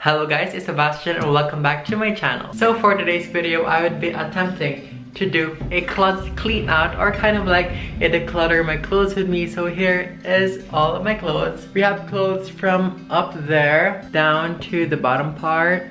Hello guys, it's Sebastian and welcome back to my channel. So for today's video, I would be attempting to do a closet clean out or kind of like a declutter my clothes with me. So here is all of my clothes. We have clothes from up there down to the bottom part.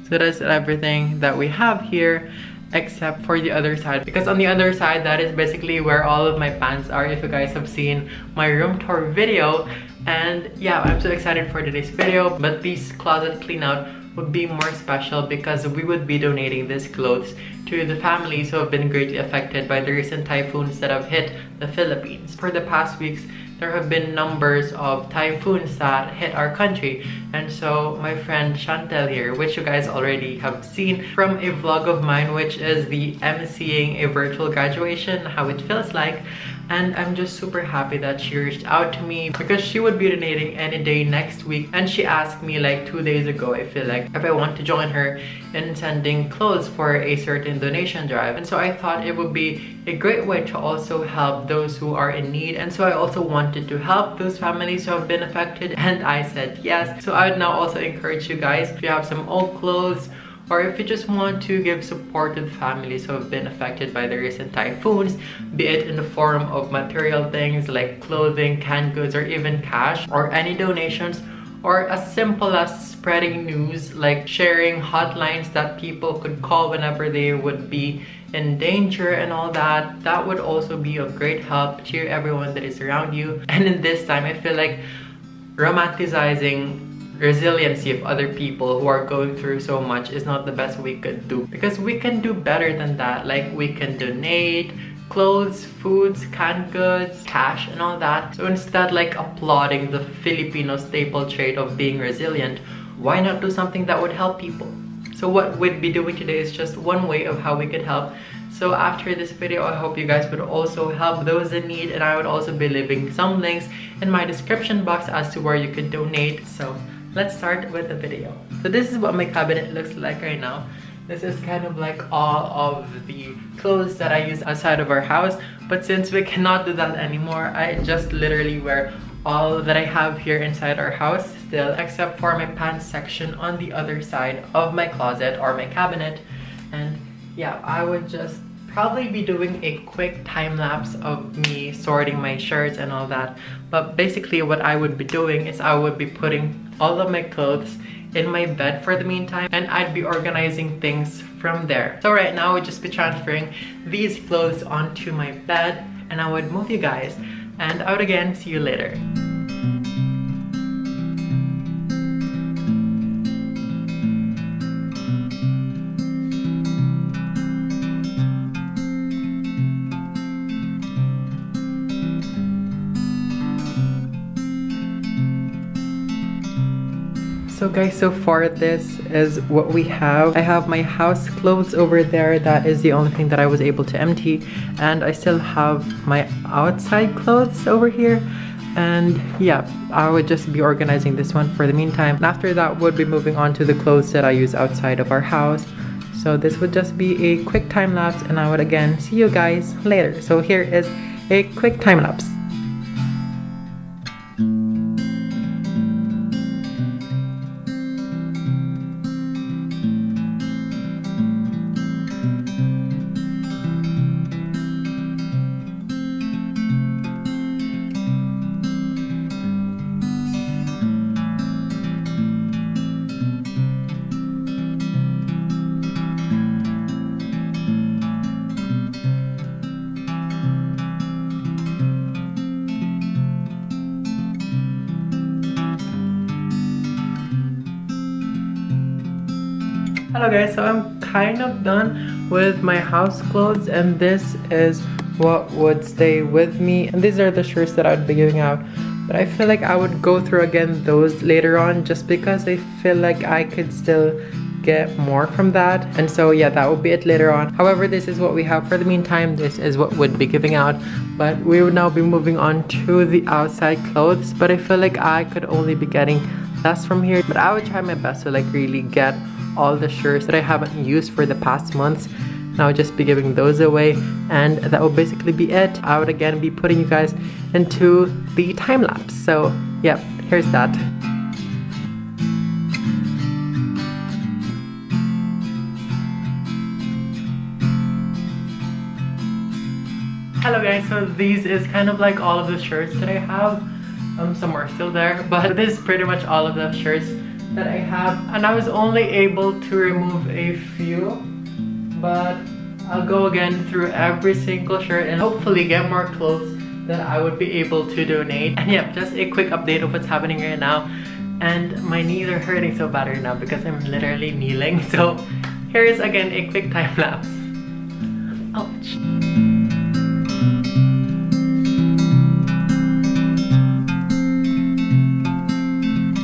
So that's everything that we have here except for the other side, because on the other side that is basically where all of my pants are, if you guys have seen my room tour video. And yeah, I'm so excited for today's video, but this closet clean out would be more special because we would be donating these clothes to the families who have been greatly affected by the recent typhoons that have hit the Philippines. For the past weeks, there have been numbers of typhoons that hit our country, and so my friend Chantel here, which you guys already have seen from a vlog of mine, which is the emceeing a virtual graduation, how it feels like. And I'm just super happy that she reached out to me because she would be donating any day next week. And she asked me like 2 days ago, I feel like, if I want to join her in sending clothes for a certain donation drive. And so I thought it would be a great way to also help those who are in need. And so I also wanted to help those families who have been affected, and I said yes. So I would now also encourage you guys, if you have some old clothes, or if you just want to give support to the families who have been affected by the recent typhoons, be it in the form of material things like clothing, canned goods, or even cash, or any donations, or as simple as spreading news, like sharing hotlines that people could call whenever they would be in danger and all that, that would also be of great help to everyone that is around you. And in this time, I feel like romanticizing resiliency of other people who are going through so much is not the best we could do, because we can do better than that. Like, we can donate clothes, foods, canned goods, cash, and all that. So instead, like applauding the Filipino staple trait of being resilient, why not do something that would help people? So what we'd be doing today is just one way of how we could help. So after this video, I hope you guys would also help those in need, and I would also be leaving some links in my description box as to where you could donate. So let's start with the video. So this is what my cabinet looks like right now. This is kind of like all of the clothes that I use outside of our house, but since we cannot do that anymore, I just literally wear all that I have here inside our house still, except for my pants section on the other side of my closet or my cabinet. And yeah, I would just probably be doing a quick time lapse of me sorting my shirts and all that. But basically what I would be doing is I would be putting all of my clothes in my bed for the meantime, and I'd be organizing things from there. So right now I would just be transferring these clothes onto my bed, and I would move you guys, and I would again see you later. So guys, so far this is what we have. I have my house clothes over there. That is the only thing that I was able to empty. And I still have my outside clothes over here. And yeah, I would just be organizing this one for the meantime. And after that, we'll be moving on to the clothes that I use outside of our house. So this would just be a quick time lapse, and I would again see you guys later. So here is a quick time lapse. Hello guys, so I'm kind of done with my house clothes, and this is what would stay with me, and these are the shirts that I'd be giving out. But I feel like I would go through again those later on, just because I feel like I could still get more from that. And so yeah, that will be it later on. However, this is what we have for the meantime. This is what would be giving out, but we would now be moving on to the outside clothes. But I feel like I could only be getting less from here, but I would try my best to like really get all the shirts that I haven't used for the past months. And I would just be giving those away, and that will basically be it. I would again be putting you guys into the time lapse. So yeah, here's that. Hello guys, so these is kind of like all of the shirts that I have. Some are still there, but this is pretty much all of the shirts that I have. And I was only able to remove a few, but I'll go again through every single shirt and hopefully get more clothes that I would be able to donate. And yeah, just a quick update of what's happening right now. And my knees are hurting so bad right now because I'm literally kneeling. So here is again a quick time lapse. Ouch.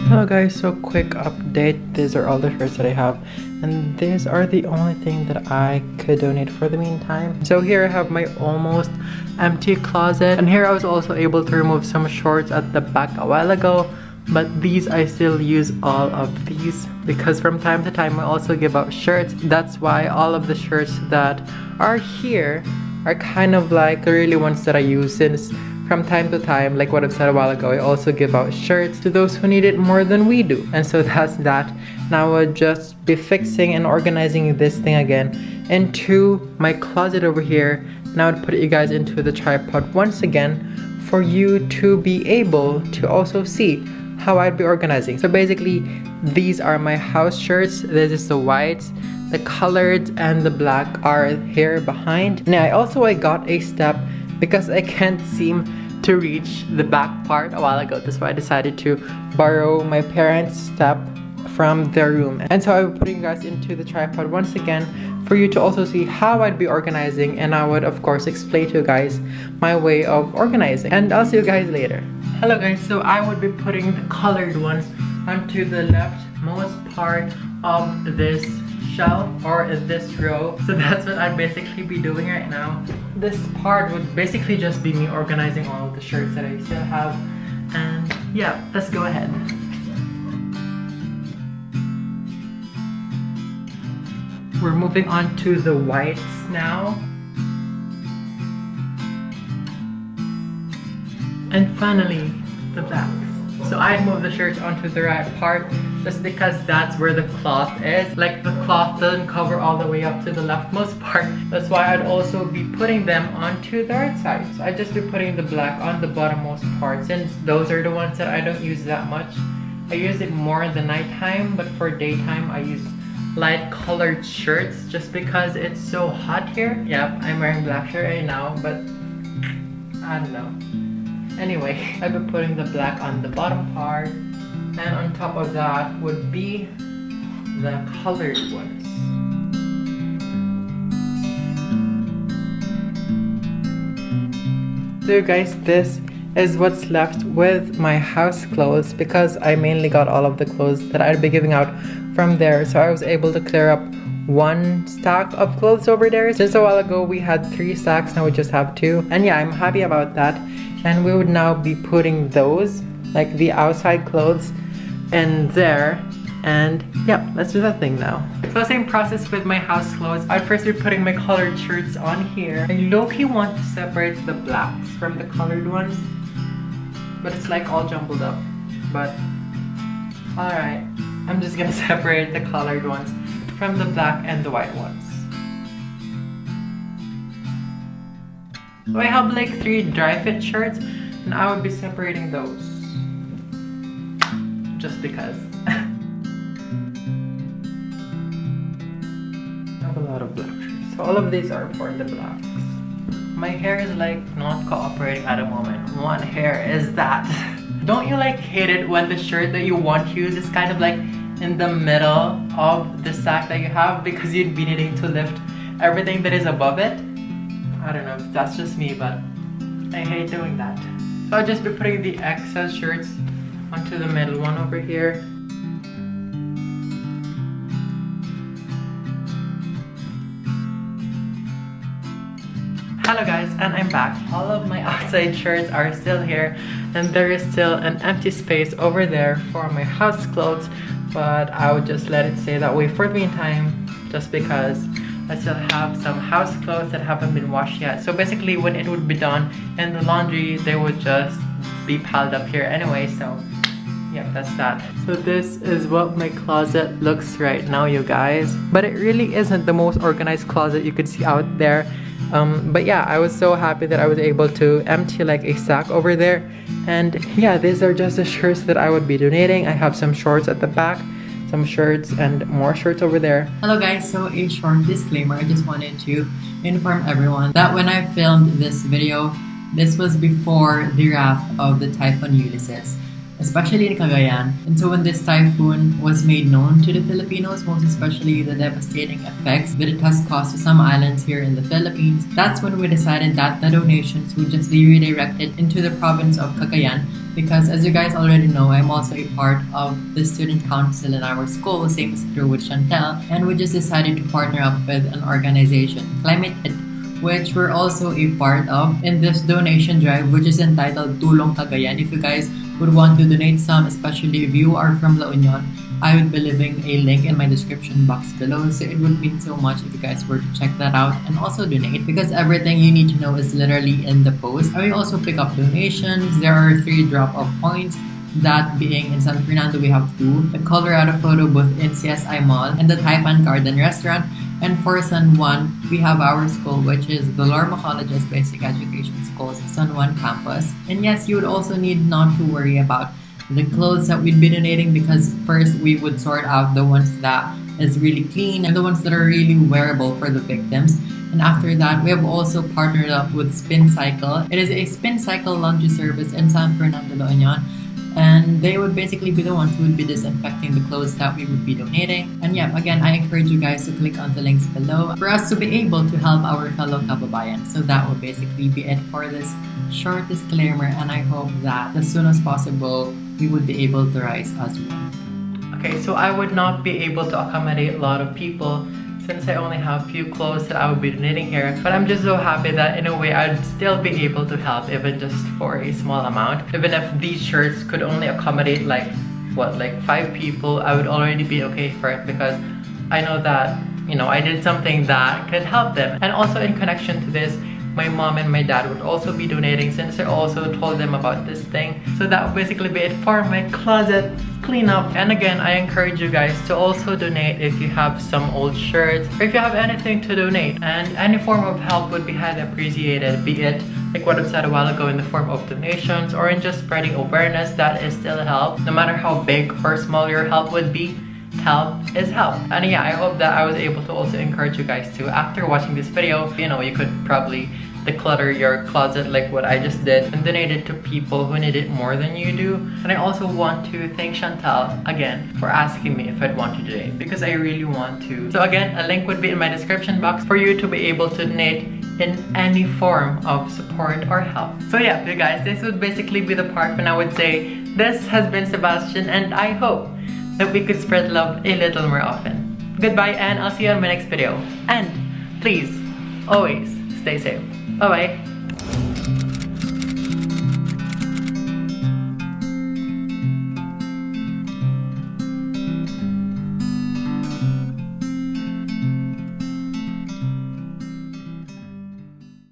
Hello guys, so quick update. These are all the shirts that I have, and these are the only thing that I could donate for the meantime. So here I have my almost empty closet, and here I was also able to remove some shorts at the back a while ago, but these I still use all of these because from time to time I also give out shirts. That's why all of the shirts that are here are kind of like the really ones that I use, since from time to time, like what I've said a while ago, I also give out shirts to those who need it more than we do. And so that's that. Now I'll just be fixing and organizing this thing again into my closet over here. Now I'd put you guys into the tripod once again for you to be able to also see how I'd be organizing. So basically, these are my house shirts. This is the whites. The colored and the black are here behind. Now I got a step because I can't seem to reach the back part a while ago. That's why I decided to borrow my parents' step from their room. And so I'll be putting you guys into the tripod once again for you to also see how I'd be organizing, and I would of course explain to you guys my way of organizing. And I'll see you guys later. Hello guys, so I would be putting the colored ones onto the leftmost part of this shelf or this row. So that's what I'd basically be doing right now. This part would basically just be me organizing all of the shirts that I still have. And yeah, let's go ahead. We're moving on to the whites now. And finally, the blacks. So I'd move the shirts onto the right part just because that's where the cloth is. Like the cloth doesn't cover all the way up to the leftmost part. That's why I'd also be putting them onto the right side. So I'd just be putting the black on the bottommost part, since those are the ones that I don't use that much. I use it more in the nighttime, but for daytime I use light colored shirts just because it's so hot here. Yep, I'm wearing black shirt right now, but I don't know. Anyway, I've been putting the black on the bottom part, and on top of that would be the colored ones. So guys, this is what's left with my house clothes, because I mainly got all of the clothes that I'd be giving out from there. So I was able to clear up one stack of clothes over there. Just a while ago we had 3 stacks, now we just have 2. And yeah, I'm happy about that. And we would now be putting those, like the outside clothes, in there. And yeah, let's do that thing now. So same process with my house clothes. I'd first be putting my colored shirts on here. I low-key want to separate the blacks from the colored ones, but it's like all jumbled up. But alright, I'm just gonna separate the colored ones from the black and the white ones. So I have like 3 dry fit shirts, and I would be separating those just because. I have a lot of black shirts. So all of these are for the blacks. My hair is like not cooperating at the moment. One hair is that. Don't you like hate it when the shirt that you want to use is kind of like in the middle of the sack that you have, because you'd be needing to lift everything that is above it? I don't know if that's just me, but I hate doing that. So I'll just be putting the excess shirts onto the middle one over here. Hello guys, and I'm back. All of my outside shirts are still here, and there is still an empty space over there for my house clothes, but I would just let it stay that way for the meantime, just because I still have some house clothes that haven't been washed yet. So basically when it would be done in the laundry, they would just be piled up here anyway. So yeah, that's that. So this is what my closet looks right now, you guys. But it really isn't the most organized closet you could see out there. But yeah, I was so happy that I was able to empty like a sack over there. And yeah, these are just the shirts that I would be donating. I have some shorts at the back, some shirts, and more shirts over there. Hello guys, so a short disclaimer. I just wanted to inform everyone that when I filmed this video, this was before the wrath of the typhoon Ulysses, especially in Cagayan. And so when this typhoon was made known to the Filipinos, most especially the devastating effects that it has caused to some islands here in the Philippines, that's when we decided that the donations would just be redirected into the province of Cagayan. Because as you guys already know, I'm also a part of the student council in our school, same as through with Chantel, and we just decided to partner up with an organization, Climate It, which we're also a part of in this donation drive, which is entitled Tulong Cagayan. If you guys would want to donate some, especially if you are from La Union, I would be leaving a link in my description box below, so it would mean so much if you guys were to check that out and also donate, because everything you need to know is literally in the post. And we also pick up donations. There are 3 drop-off points, that being in San Fernando we have 2, the Colorado Photo Booth in CSI Mall, and the Taipan Garden Restaurant. And for San Juan, we have our school, which is the Lorma College's Basic Education School's San Juan campus. And yes, you would also need not to worry about the clothes that we'd be donating, because first we would sort out the ones that is really clean and the ones that are really wearable for the victims. And after that, we have also partnered up with Spin Cycle. It is a Spin Cycle laundry service in San Fernando, La Union. And they would basically be the ones who would be disinfecting the clothes that we would be donating. And yeah, again, I encourage you guys to click on the links below for us to be able to help our fellow kababayan. So that will basically be it for this short disclaimer, and I hope that as soon as possible, we would be able to rise as well. Okay, so I would not be able to accommodate a lot of people since I only have few clothes that I would be donating here. But I'm just so happy that in a way I'd still be able to help, even just for a small amount. Even if these shirts could only accommodate like 5 people, I would already be okay for it, because I know that, you know, I did something that could help them. And also in connection to this, my mom and my dad would also be donating, since I also told them about this thing. So that would basically be it for my closet cleanup. And again, I encourage you guys to also donate if you have some old shirts, or if you have anything to donate. And any form of help would be highly appreciated, be it like what I've said a while ago in the form of donations, or in just spreading awareness. That is still help. No matter how big or small your help would be, help is help. And yeah, I hope that I was able to also encourage you guys to, after watching this video, you know, you could probably declutter your closet like what I just did and donate it to people who need it more than you do. And I also want to thank Chantal again for asking me if I'd want to donate, because I really want to. So again, a link would be in my description box for you to be able to donate in any form of support or help. So yeah, you guys, this would basically be the part when I would say this has been Sebastian, and I hope that we could spread love a little more often. Goodbye, and I'll see you on my next video. And please, always stay safe. Bye bye.